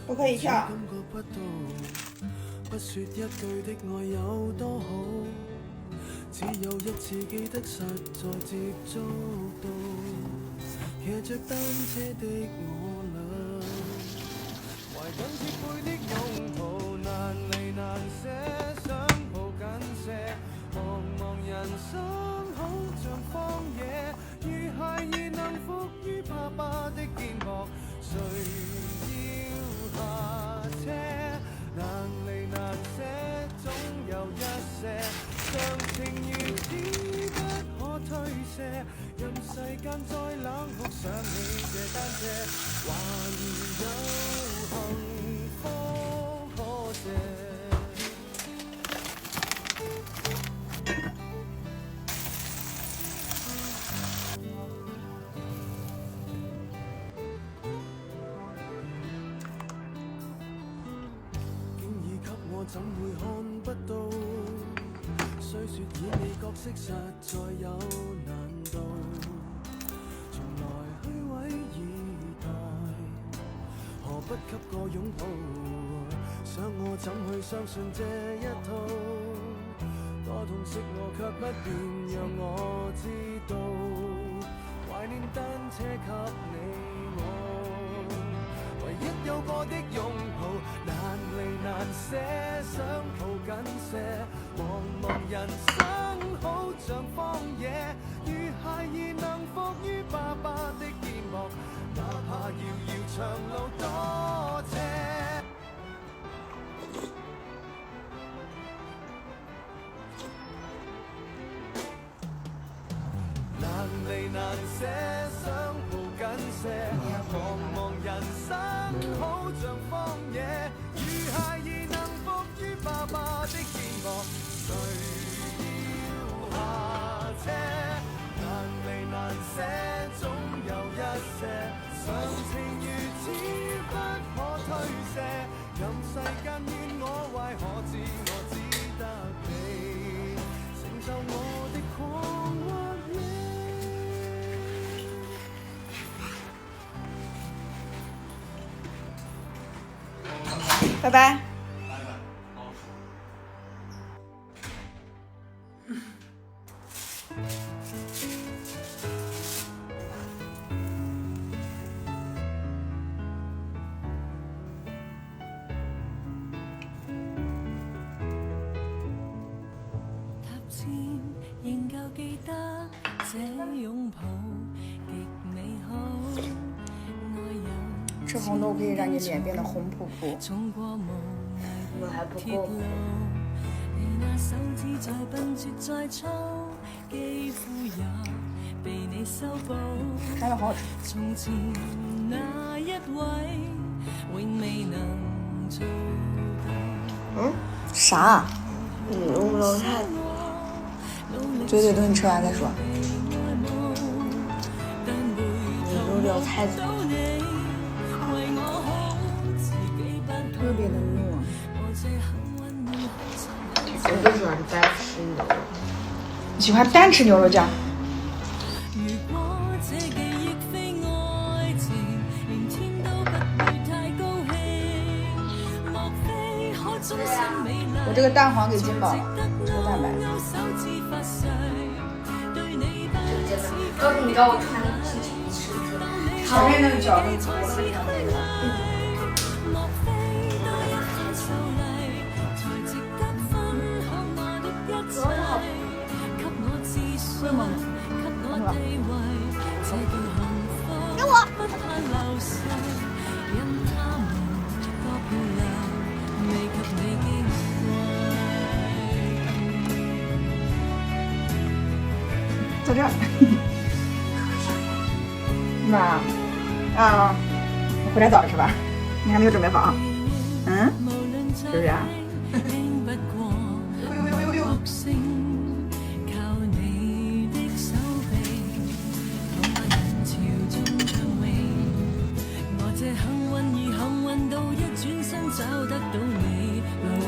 不可以跳。不說一句的愛有多好，只有一次記得實在接觸到，騎着單車的我倆，懷緊貼背的擁抱，難離難捨，想抱緊些，茫茫人生好像荒野，如孩兒能伏於爸爸的肩膊，誰要下車？難離難捨，總有一些常情如此不可推卸，任世間再冷酷想你這單車，還有幸福可借。怎會看不到？雖說演你角色實在有難度，從來虛偽以待，何不給個擁抱？想我怎去相信這一套？多痛惜我卻不願讓我知道，懷念單車給你我，唯一有過的擁抱，難離難捨，想抱緊些，茫茫人生好像荒野，如孩兒能伏於爸爸的肩膊，哪怕遙遙長路多斜，難離難捨，想抱緊些，茫茫人生好像荒野，如孩兒能伏於爸爸的肩膊，誰要下車？難離難捨，總有一些常情如此不可推卸，任世間怨我壞，可知我只得你成就我的狂或野。拜拜。仍舊記得這擁抱極美好，吃红豆可以让你脸变得红扑扑。我还不够。真的好好吃。啥？乌龙菜。对，等你吃完再说。卤料太多，特别的糯。我最喜欢单吃牛肉。你喜欢单吃牛肉酱？我这个蛋黄给金宝了，多蛋白。要是你知道我穿的是什么？前面那个角跟头那个长那个。会吗？给我。在这儿。妈，啊，我回来早是吧？你还没有准备好？嗯，是不是啊？呦！幸運而幸運到一轉身找得到你，來為